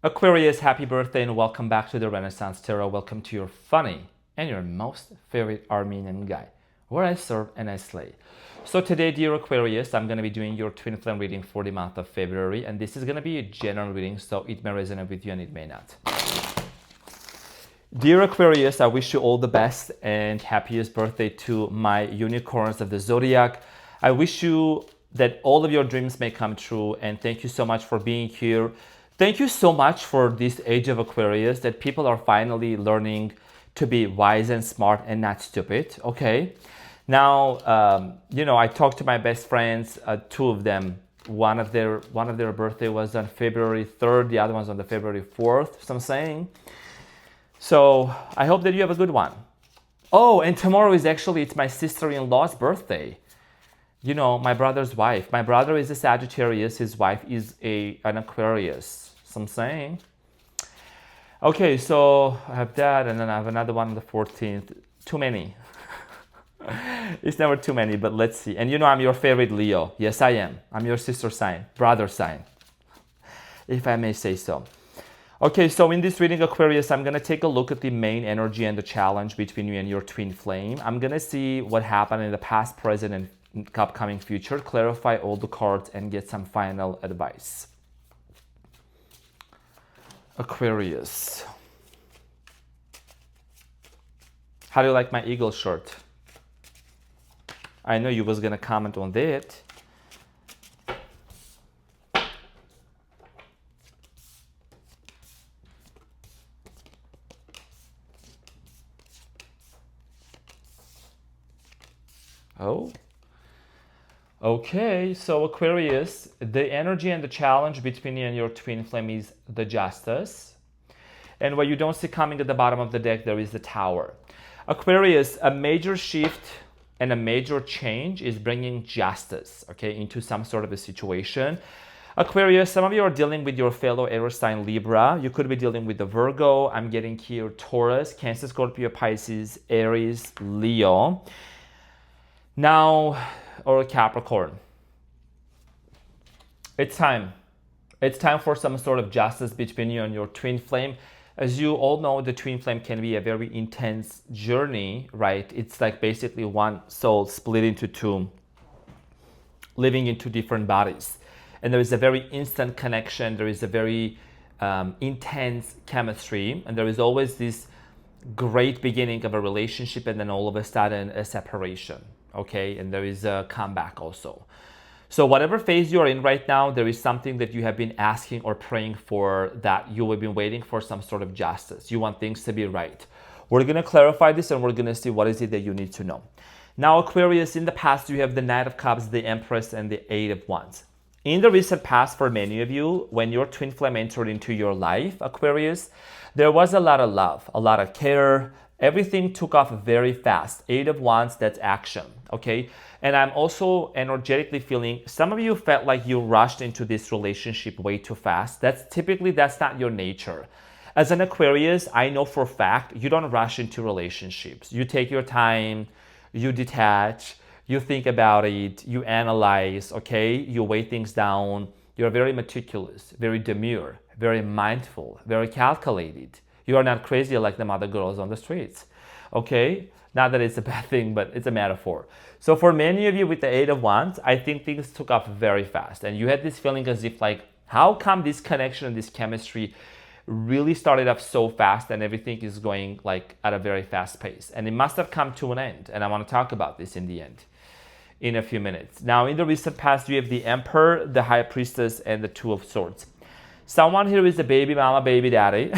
Aquarius, happy birthday and welcome back to the Renaissance Tarot. Welcome to your funny and your most favorite Armenian guy, where I serve and I slay. So today, dear Aquarius, I'm going to be doing your twin flame reading for the month of February, and this is going to be a general reading, so it may resonate with you and it may not. Dear Aquarius, I wish you all the best and happiest birthday to my unicorns of the zodiac. I wish you that all of your dreams may come true, and thank you so much for being here. Thank you so much for this age of Aquarius, that people are finally learning to be wise and smart and not stupid, okay? Now, I talked to my best friends, two of them. One of their birthday was on February 3rd, the other one's on the February 4th, so I'm saying. So I hope that you have a good one. Oh, and tomorrow is it's my sister-in-law's birthday. You know, my brother's wife. My brother is a Sagittarius. His wife is an Aquarius. So I'm saying. Okay, so I have that, and then I have another one on the 14th. Too many. It's never too many, but let's see. And you know I'm your favorite Leo. Yes, I am. I'm your sister sign, brother sign, if I may say so. Okay, so in this reading, Aquarius, I'm going to take a look at the main energy and the challenge between you and your twin flame. I'm going to see what happened in the past, present, and upcoming future, clarify all the cards, and get some final advice. Aquarius. How do you like my eagle shirt? I know you was going to comment on that. Oh. Okay, so Aquarius, the energy and the challenge between you and your twin flame is the Justice. And what you don't see coming at the bottom of the deck, there is the Tower. Aquarius, a major shift and a major change is bringing justice, okay, into some sort of a situation. Aquarius, some of you are dealing with your fellow air sign Libra. You could be dealing with the Virgo. I'm getting here Taurus, Cancer, Scorpio, Pisces, Aries, Leo. Now, or Capricorn. It's time. It's time for some sort of justice between you and your twin flame. As you all know, the twin flame can be a very intense journey, right? It's like basically one soul split into two, living in two different bodies. And there is a very instant connection. There is a very intense chemistry. And there is always this great beginning of a relationship, and then all of a sudden a separation. Okay, and there is a comeback also. So whatever phase you're in right now, there is something that you have been asking or praying for, that you have been waiting for some sort of justice. You want things to be right. We're going to clarify this, and we're going to see what is it that you need to know. Now, Aquarius, in the past, you have the Knight of Cups, the Empress, and the Eight of Wands. In the recent past, for many of you, when your twin flame entered into your life, Aquarius, there was a lot of love, a lot of care. Everything took off very fast. Eight of Wands, that's action, okay? And I'm also energetically feeling, some of you felt like you rushed into this relationship way too fast. That's not your nature. As an Aquarius, I know for a fact, you don't rush into relationships. You take your time, you detach, you think about it, you analyze, okay? You weigh things down. You're very meticulous, very demure, very mindful, very calculated. You are not crazy like the other girls on the streets, okay? Not that it's a bad thing, but it's a metaphor. So for many of you with the Eight of Wands, I think things took off very fast. And you had this feeling as if like, how come this connection and this chemistry really started off so fast and everything is going like at a very fast pace? And it must have come to an end. And I want to talk about this in the end in a few minutes. Now, in the recent past, you have the Emperor, the High Priestess, and the Two of Swords. Someone here is a baby mama, baby daddy.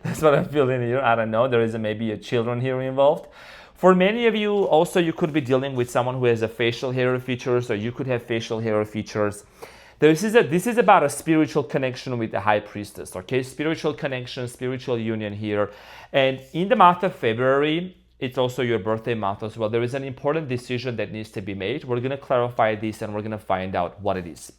That's what I'm feeling here. I don't know. There is maybe a children here involved. For many of you, also, you could be dealing with someone who has a facial hair features, or you could have facial hair features. This is about a spiritual connection with the High Priestess, okay? Spiritual connection, spiritual union here. And in the month of February, it's also your birthday month as well. There is an important decision that needs to be made. We're going to clarify this, and we're going to find out what it is.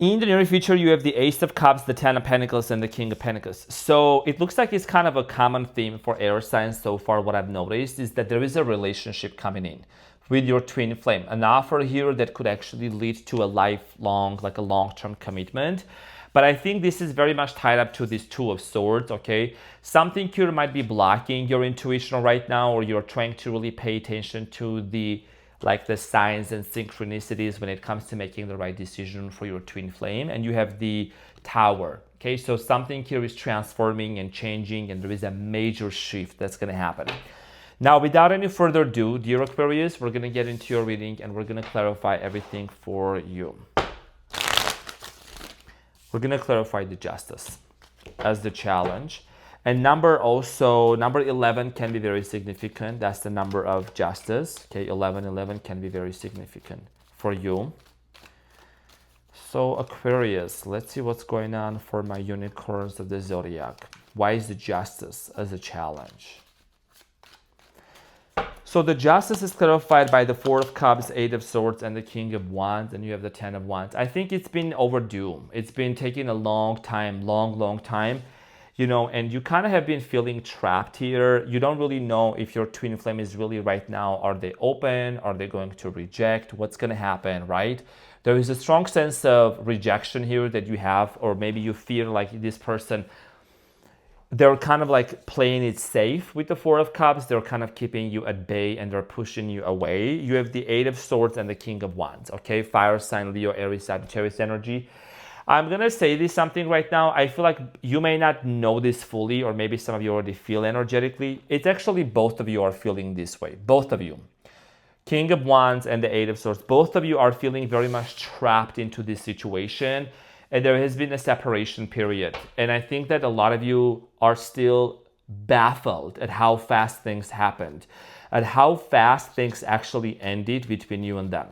In the near future, you have the Ace of Cups, the Ten of Pentacles, and the King of Pentacles. So it looks like it's kind of a common theme for air signs so far. What I've noticed is that there is a relationship coming in with your twin flame. An offer here that could actually lead to a lifelong, like a long-term commitment. But I think this is very much tied up to this Two of Swords, okay? Something here might be blocking your intuition right now, or you're trying to really pay attention to the signs and synchronicities when it comes to making the right decision for your twin flame. And you have the Tower, okay? So something here is transforming and changing, and there is a major shift that's gonna happen. Now, without any further ado, dear Aquarius, we're gonna get into your reading and we're gonna clarify everything for you. We're gonna clarify the Justice as the challenge. And number 11 can be very significant. That's the number of Justice. Okay, 11 can be very significant for you. So Aquarius, let's see what's going on for my unicorns of the zodiac. Why is the Justice as a challenge? So the Justice is clarified by the Four of Cups, Eight of Swords, and the King of Wands, and you have the Ten of Wands. I think it's been overdue. It's been taking a long time, long time, you know, and you kind of have been feeling trapped here. You don't really know if your twin flame is really right now, are they open? Are they going to reject? What's going to happen, right? There is a strong sense of rejection here that you have, or maybe you feel like this person, they're kind of like playing it safe with the Four of Cups. They're kind of keeping you at bay and they're pushing you away. You have the Eight of Swords and the King of Wands, okay? Fire sign, Leo, Aries, Sagittarius energy. I'm going to say this something right now. I feel like you may not know this fully, or maybe some of you already feel energetically. It's actually both of you are feeling this way. Both of you. King of Wands and the Eight of Swords. Both of you are feeling very much trapped into this situation. And there has been a separation period. And I think that a lot of you are still baffled at how fast things happened, at how fast things actually ended between you and them.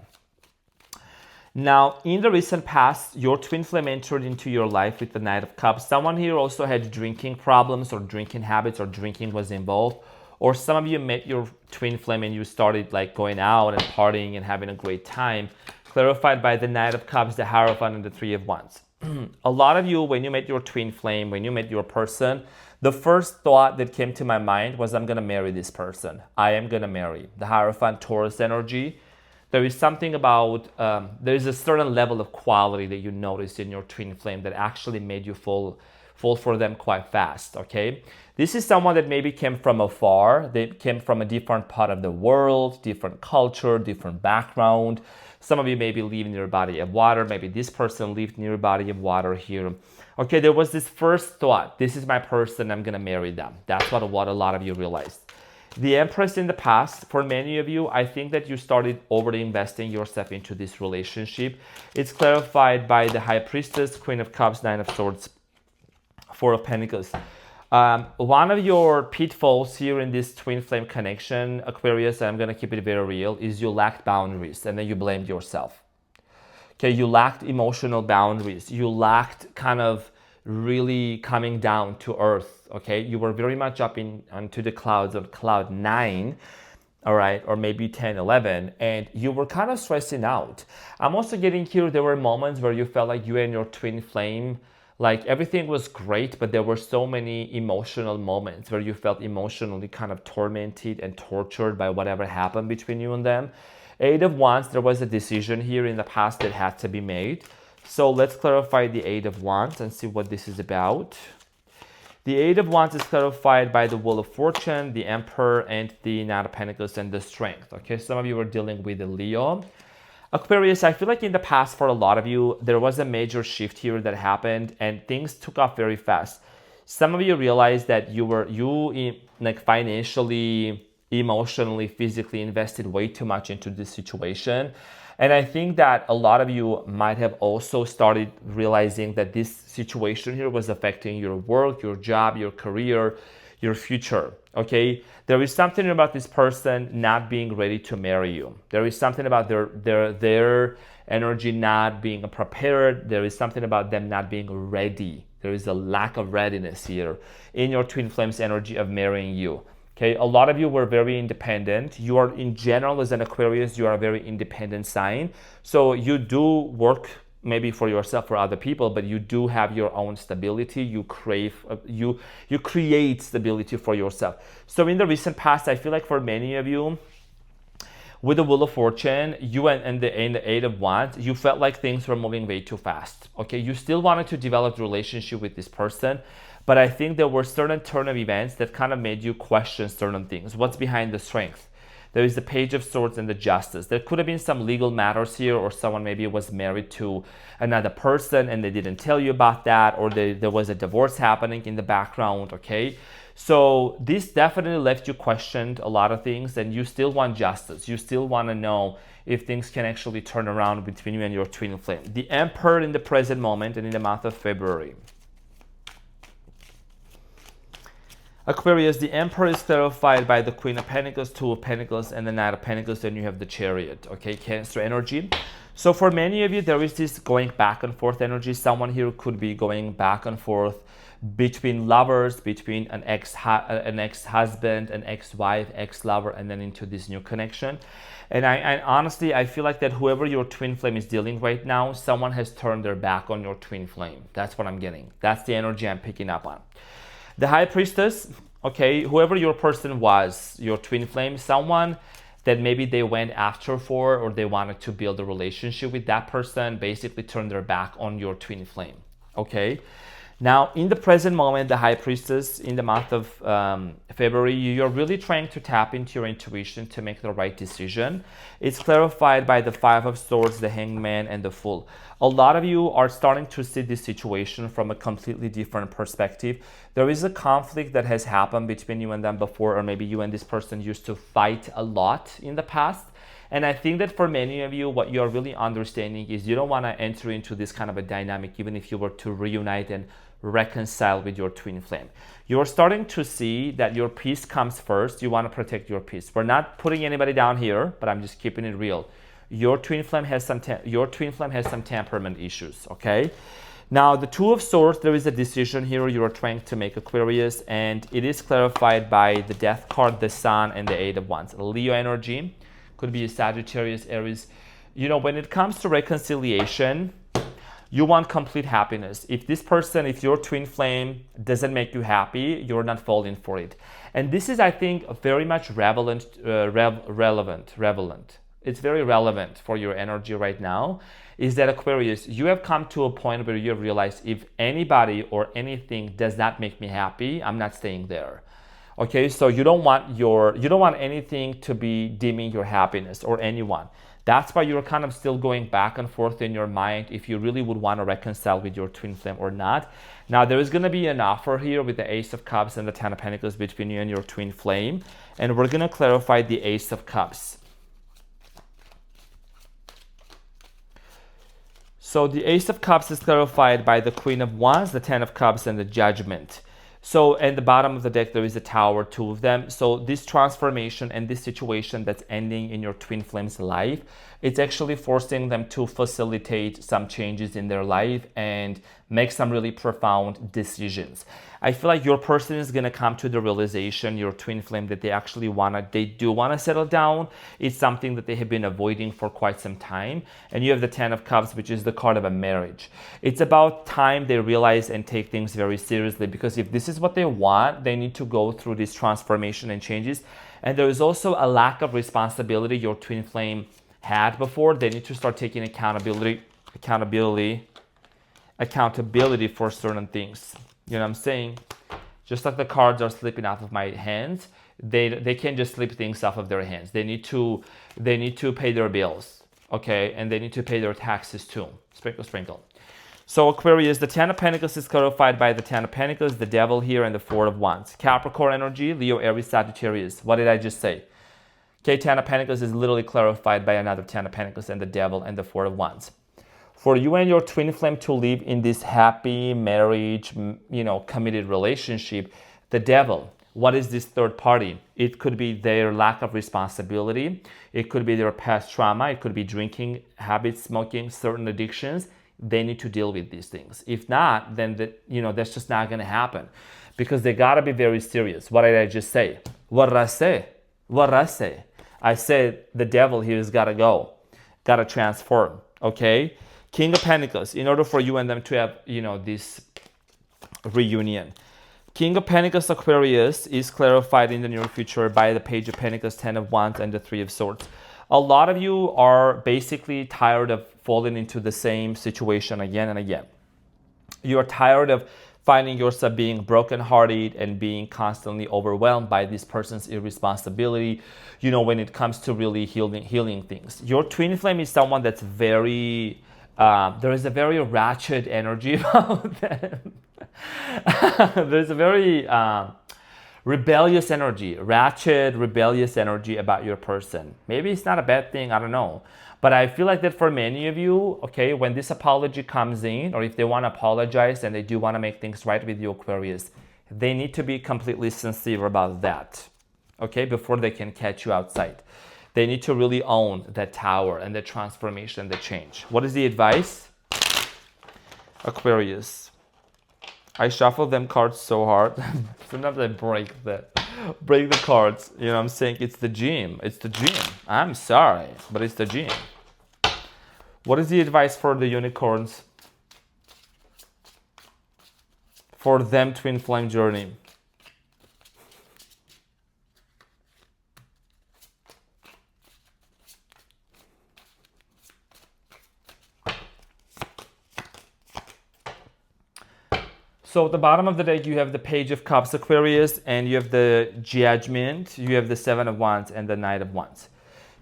Now, in the recent past, your twin flame entered into your life with the Knight of Cups. Someone here also had drinking problems or drinking habits, or drinking was involved. Or some of you met your twin flame and you started like going out and partying and having a great time. Clarified by the Knight of Cups, the Hierophant, and the Three of Wands. A lot of you, when you met your twin flame, when you met your person, the first thought that came to my mind was, I'm going to marry this person. I am going to marry. The Hierophant, Taurus energy. There is something about, there is a certain level of quality that you noticed in your twin flame that actually made you fall for them quite fast, okay? This is someone that maybe came from afar. They came from a different part of the world, different culture, different background. Some of you maybe live near a body of water. Maybe this person lived near a body of water here. Okay, there was this first thought, this is my person, I'm gonna marry them. That's what a lot of you realized. The Empress in the past, for many of you, I think that you started overly investing yourself into this relationship. It's clarified by the High Priestess, Queen of Cups, Nine of Swords, Four of Pentacles. One of your pitfalls here in this twin flame connection, Aquarius, and I'm going to keep it very real, is you lacked boundaries and then you blamed yourself. Okay, you lacked emotional boundaries. You lacked kind of really coming down to earth, okay? You were very much up onto the clouds of cloud 9, all right, or maybe 10, 11, and you were kind of stressing out. I'm also getting here, there were moments where you felt like you and your twin flame, like everything was great, but there were so many emotional moments where you felt emotionally kind of tormented and tortured by whatever happened between you and them. Eight of Wands, there was a decision here in the past that had to be made. So let's clarify the Eight of Wands and see what this is about. The Eight of Wands is clarified by the Wheel of Fortune, the Emperor, and the Knight of Pentacles and the Strength. Okay, some of you are dealing with the Leo. Aquarius, I feel like in the past for a lot of you, there was a major shift here that happened and things took off very fast. Some of you realized that you like financially, emotionally, physically invested way too much into this situation. And I think that a lot of you might have also started realizing that this situation here was affecting your work, your job, your career, your future, okay? There is something about this person not being ready to marry you. There is something about their energy not being prepared. There is something about them not being ready. There is a lack of readiness here in your twin flames energy of marrying you. Okay, a lot of you were very independent. You are, in general, as an Aquarius, you are a very independent sign. So you do work maybe for yourself, for other people, but you do have your own stability. You crave, you create stability for yourself. So in the recent past, I feel like for many of you, With the Wheel of Fortune, you and the Eight of Wands, you felt like things were moving way too fast. Okay, you still wanted to develop a relationship with this person, but I think there were certain turn of events that kind of made you question certain things. What's behind the Strength? There is the Page of Swords and the Justice. There could have been some legal matters here, or someone maybe was married to another person and they didn't tell you about that, or there was a divorce happening in the background, okay? So this definitely left you questioned a lot of things, and you still want justice. You still want to know if things can actually turn around between you and your twin flame. The Emperor in the present moment and in the month of February. Aquarius, the Emperor is clarified by the Queen of Pentacles, Two of Pentacles, and the Knight of Pentacles. Then you have the Chariot, okay, Cancer energy. So for many of you, there is this going back and forth energy. Someone here could be going back and forth between lovers, between an ex-husband, an ex-wife, ex-lover, and then into this new connection. And I honestly, I feel like that whoever your twin flame is dealing right now, someone has turned their back on your twin flame. That's what I'm getting. That's the energy I'm picking up on. The High Priestess, okay, whoever your person was, your twin flame, someone that maybe they went after for, or they wanted to build a relationship with that person, basically turned their back on your twin flame, okay? Now, in the present moment, the High Priestess, in the month of February, you're really trying to tap into your intuition to make the right decision. It's clarified by the Five of Swords, the Hangman, and the Fool. A lot of you are starting to see this situation from a completely different perspective. There is a conflict that has happened between you and them before, or maybe you and this person used to fight a lot in the past. And I think that for many of you, what you're really understanding is you don't want to enter into this kind of a dynamic, even if you were to reunite and reconcile with your twin flame. You're starting to see that your peace comes first. You want to protect your peace. We're not putting anybody down here, but I'm just keeping it real. Your twin flame has some temperament issues, okay? Now, the Two of Swords, there is a decision here you are trying to make, Aquarius, and it is clarified by the Death card, the Sun, and the Eight of Wands. Leo energy, could be a Sagittarius, Aries. You know, when it comes to reconciliation, you want complete happiness. If this person, if your twin flame doesn't make you happy, you're not falling for it. And this is, I think, very much relevant. It's very relevant for your energy right now, is that Aquarius, you have come to a point where you have realized if anybody or anything does not make me happy, I'm not staying there. Okay, so you don't want anything to be dimming your happiness, or anyone. That's why you're kind of still going back and forth in your mind if you really would want to reconcile with your twin flame or not. Now, there is going to be an offer here with the Ace of Cups and the Ten of Pentacles between you and your twin flame. And we're going to clarify the Ace of Cups. So the Ace of Cups is clarified by the Queen of Wands, the Ten of Cups, and the Judgment. So at the bottom of the deck, there is a Tower, two of them. So this transformation and this situation that's ending in your twin flame's life, it's actually forcing them to facilitate some changes in their life and make some really profound decisions. I feel like your person is going to come to the realization, your twin flame, that they do want to settle down. It's something that they have been avoiding for quite some time. And you have the Ten of Cups, which is the card of a marriage. It's about time they realize and take things very seriously, because if this is what they want, they need to go through this transformation and changes. And there is also a lack of responsibility your twin flame had before. They need to start taking accountability for certain things. You know what I'm saying? Just like the cards are slipping off of my hands, they can't just slip things off of their hands. They need to pay their bills, okay? And they need to pay their taxes too. Sprinkle, sprinkle. So Aquarius, the Ten of Pentacles is clarified by the Ten of Pentacles, the Devil here, and the Four of Wands. Capricorn energy, Leo, Aries, Sagittarius. What did I just say? Okay, Ten of Pentacles is literally clarified by another Ten of Pentacles and the Devil and the Four of Wands. For you and your twin flame to live in this happy marriage, committed relationship, the Devil, what is this third party? It could be their lack of responsibility. It could be their past trauma. It could be drinking habits, smoking, certain addictions. They need to deal with these things. If not, then that's just not going to happen, because they got to be very serious. What did I just say? What did I say? What did I say? I said the Devil here has got to go, got to transform, okay? King of Pentacles, in order for you and them to have, this reunion. King of Pentacles, Aquarius, is clarified in the near future by the Page of Pentacles, Ten of Wands, and the Three of Swords. A lot of you are basically tired of falling into the same situation again and again. You're tired of finding yourself being brokenhearted and being constantly overwhelmed by this person's irresponsibility, when it comes to really healing things. Your twin flame is someone that's very, there is a very ratchet energy about them. There's a very rebellious energy, ratchet, rebellious energy about your person. Maybe it's not a bad thing, I don't know. But I feel like that for many of you, okay, when this apology comes in, or if they want to apologize and they do want to make things right with you, Aquarius, they need to be completely sincere about that, okay, before they can catch you outside. They need to really own that tower and the transformation, the change. What is the advice? Aquarius. I shuffle them cards so hard. Sometimes I break the cards. I'm saying it's the gym. It's the gym. I'm sorry, but it's the gym. What is the advice for the unicorns? For them twin flame journey. So at the bottom of the deck, you have the Page of Cups, Aquarius, and you have the Judgment, you have the Seven of Wands, and the Knight of Wands.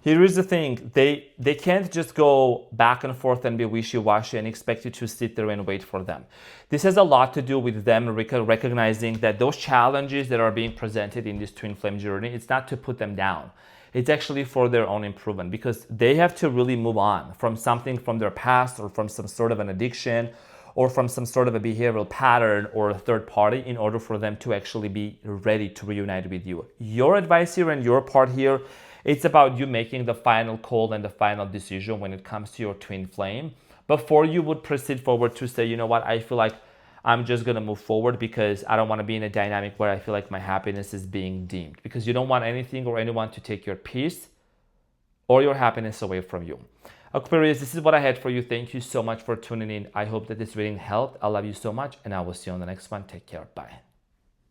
Here is the thing, they can't just go back and forth and be wishy-washy and expect you to sit there and wait for them. This has a lot to do with them recognizing that those challenges that are being presented in this twin flame journey, it's not to put them down. It's actually for their own improvement, because they have to really move on from something from their past, or from some sort of an addiction, or from some sort of a behavioral pattern or a third party, in order for them to actually be ready to reunite with you. Your advice here and your part here, it's about you making the final call and the final decision when it comes to your twin flame, before you would proceed forward to say, you know what, I feel like I'm just gonna move forward because I don't wanna be in a dynamic where I feel like my happiness is being dimmed, because you don't want anything or anyone to take your peace or your happiness away from you. Aquarius, this is what I had for you. Thank you so much for tuning in. I hope that this reading helped. I love you so much, and I will see you on the next one. Take care. Bye.